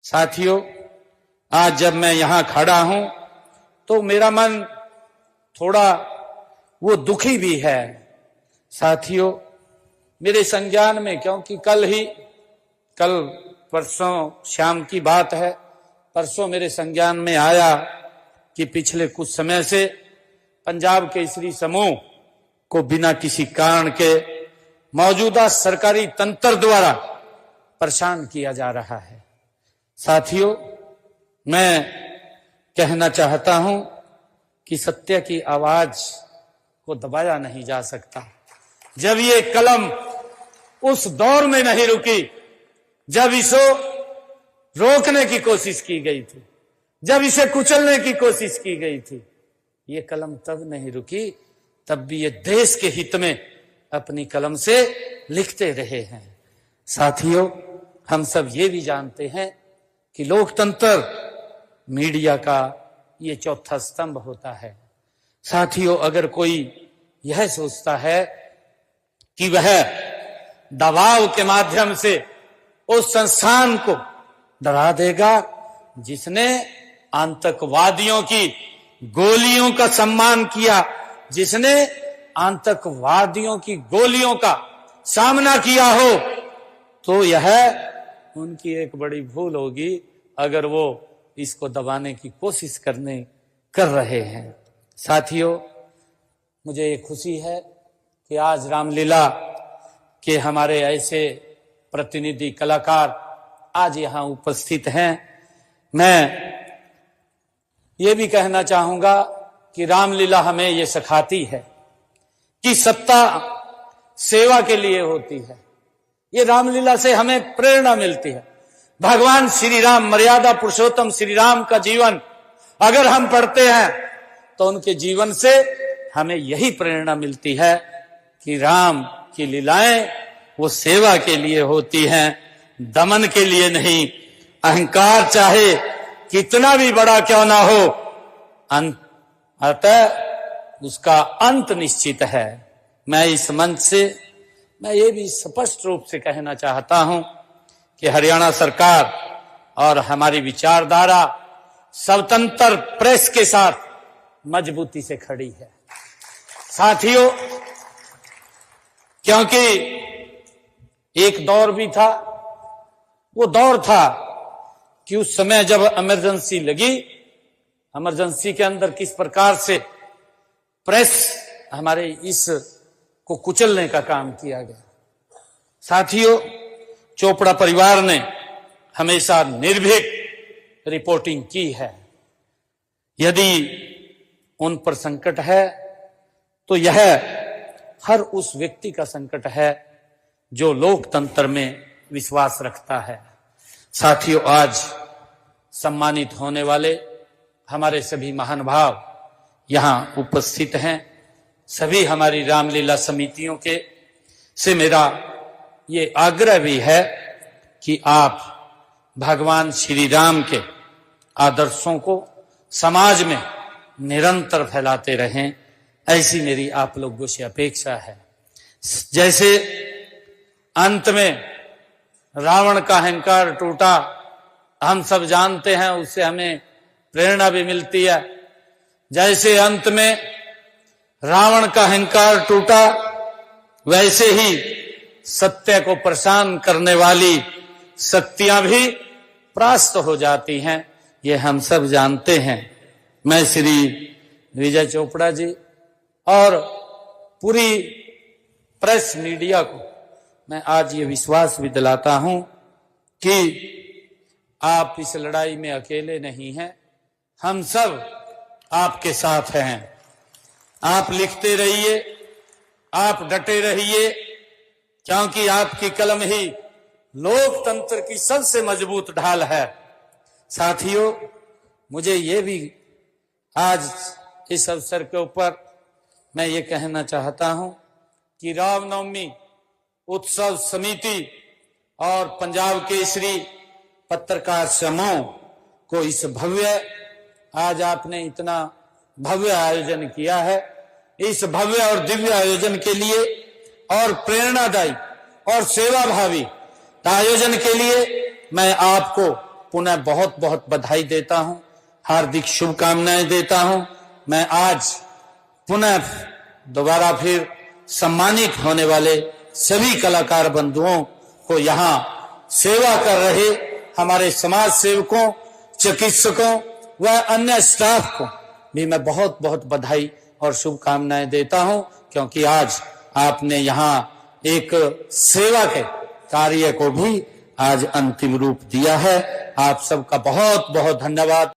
साथियों, आज जब मैं यहां खड़ा हूं तो मेरा मन थोड़ा वो दुखी भी है। साथियों, मेरे संज्ञान में, क्योंकि कल परसों शाम की बात है, परसों मेरे संज्ञान में आया कि पिछले कुछ समय से पंजाब केसरी समूह को बिना किसी कारण के मौजूदा सरकारी तंत्र द्वारा परेशान किया जा रहा है। साथियों, मैं कहना चाहता हूं कि सत्य की आवाज को दबाया नहीं जा सकता। जब ये कलम उस दौर में नहीं रुकी जब इसे रोकने की कोशिश की गई थी, जब इसे कुचलने की कोशिश की गई थी, ये कलम तब नहीं रुकी, तब भी ये देश के हित में अपनी कलम से लिखते रहे हैं। साथियों, हम सब ये भी जानते हैं कि लोकतंत्र मीडिया का ये चौथा स्तंभ होता है। साथियों, अगर कोई यह सोचता है कि वह दबाव के माध्यम से उस संस्थान को डरा देगा जिसने आतंकवादियों की गोलियों का सम्मान किया, जिसने आतंकवादियों की गोलियों का सामना किया हो, तो यह उनकी एक बड़ी भूल होगी अगर वो इसको दबाने की कोशिश कर रहे हैं। साथियों, मुझे ये खुशी है कि आज रामलीला के हमारे ऐसे प्रतिनिधि कलाकार आज यहां उपस्थित हैं। मैं ये भी कहना चाहूंगा कि रामलीला हमें ये सिखाती है कि सत्ता सेवा के लिए होती है। ये रामलीला से हमें प्रेरणा मिलती है। भगवान श्री राम, मर्यादा पुरुषोत्तम श्री राम का जीवन अगर हम पढ़ते हैं तो उनके जीवन से हमें यही प्रेरणा मिलती है कि राम की लीलाएं वो सेवा के लिए होती हैं, दमन के लिए नहीं। अहंकार चाहे कितना भी बड़ा क्यों ना हो, अतः उसका अंत निश्चित है। मैं इस मंच से मैं ये भी स्पष्ट रूप से कहना चाहता हूं कि हरियाणा सरकार और हमारी विचारधारा स्वतंत्र प्रेस के साथ मजबूती से खड़ी है। साथियों, क्योंकि एक दौर भी था, वो दौर था कि उस समय जब इमरजेंसी लगी, इमरजेंसी के अंदर किस प्रकार से प्रेस हमारे इस को कुचलने का काम किया गया। साथियों, चोपड़ा परिवार ने हमेशा निर्भीक रिपोर्टिंग की है। यदि उन पर संकट है तो यह हर उस व्यक्ति का संकट है जो लोकतंत्र में विश्वास रखता है। साथियों, आज सम्मानित होने वाले हमारे सभी महानुभाव यहां उपस्थित हैं। सभी हमारी रामलीला समितियों के से मेरा ये आग्रह भी है कि आप भगवान श्री राम के आदर्शों को समाज में निरंतर फैलाते रहें, ऐसी मेरी आप लोगों से अपेक्षा है। जैसे अंत में रावण का अहंकार टूटा, हम सब जानते हैं, उससे हमें प्रेरणा भी मिलती है। जैसे अंत में रावण का अहंकार टूटा, वैसे ही सत्य को परेशान करने वाली शक्तियां भी परास्त हो जाती हैं, ये हम सब जानते हैं। मैं श्री विजय चोपड़ा जी और पूरी प्रेस मीडिया को मैं आज ये विश्वास भी दिलाता हूं कि आप इस लड़ाई में अकेले नहीं हैं, हम सब आपके साथ हैं। आप लिखते रहिए, आप डटे रहिए, क्योंकि आपकी कलम ही लोकतंत्र की सबसे मजबूत ढाल है। साथियों, मुझे ये भी आज इस अवसर के ऊपर मैं ये कहना चाहता हूं कि रामनवमी उत्सव समिति और पंजाब केसरी पत्रकार समूह को इस भव्य, आज आपने इतना भव्य आयोजन किया है, इस भव्य और दिव्य आयोजन के लिए और प्रेरणादायी और सेवाभावी आयोजन के लिए मैं आपको पुनः बहुत बहुत बधाई देता हूं, हार्दिक शुभकामनाएं देता हूं। मैं आज पुनः दोबारा फिर सम्मानित होने वाले सभी कलाकार बंधुओं को, यहाँ सेवा कर रहे हमारे समाज सेवकों, चिकित्सकों व अन्य स्टाफ को भी मैं बहुत बहुत बधाई और शुभकामनाएं देता हूं, क्योंकि आज आपने यहाँ एक सेवा के कार्य को भी आज अंतिम रूप दिया है। आप सबका बहुत बहुत धन्यवाद।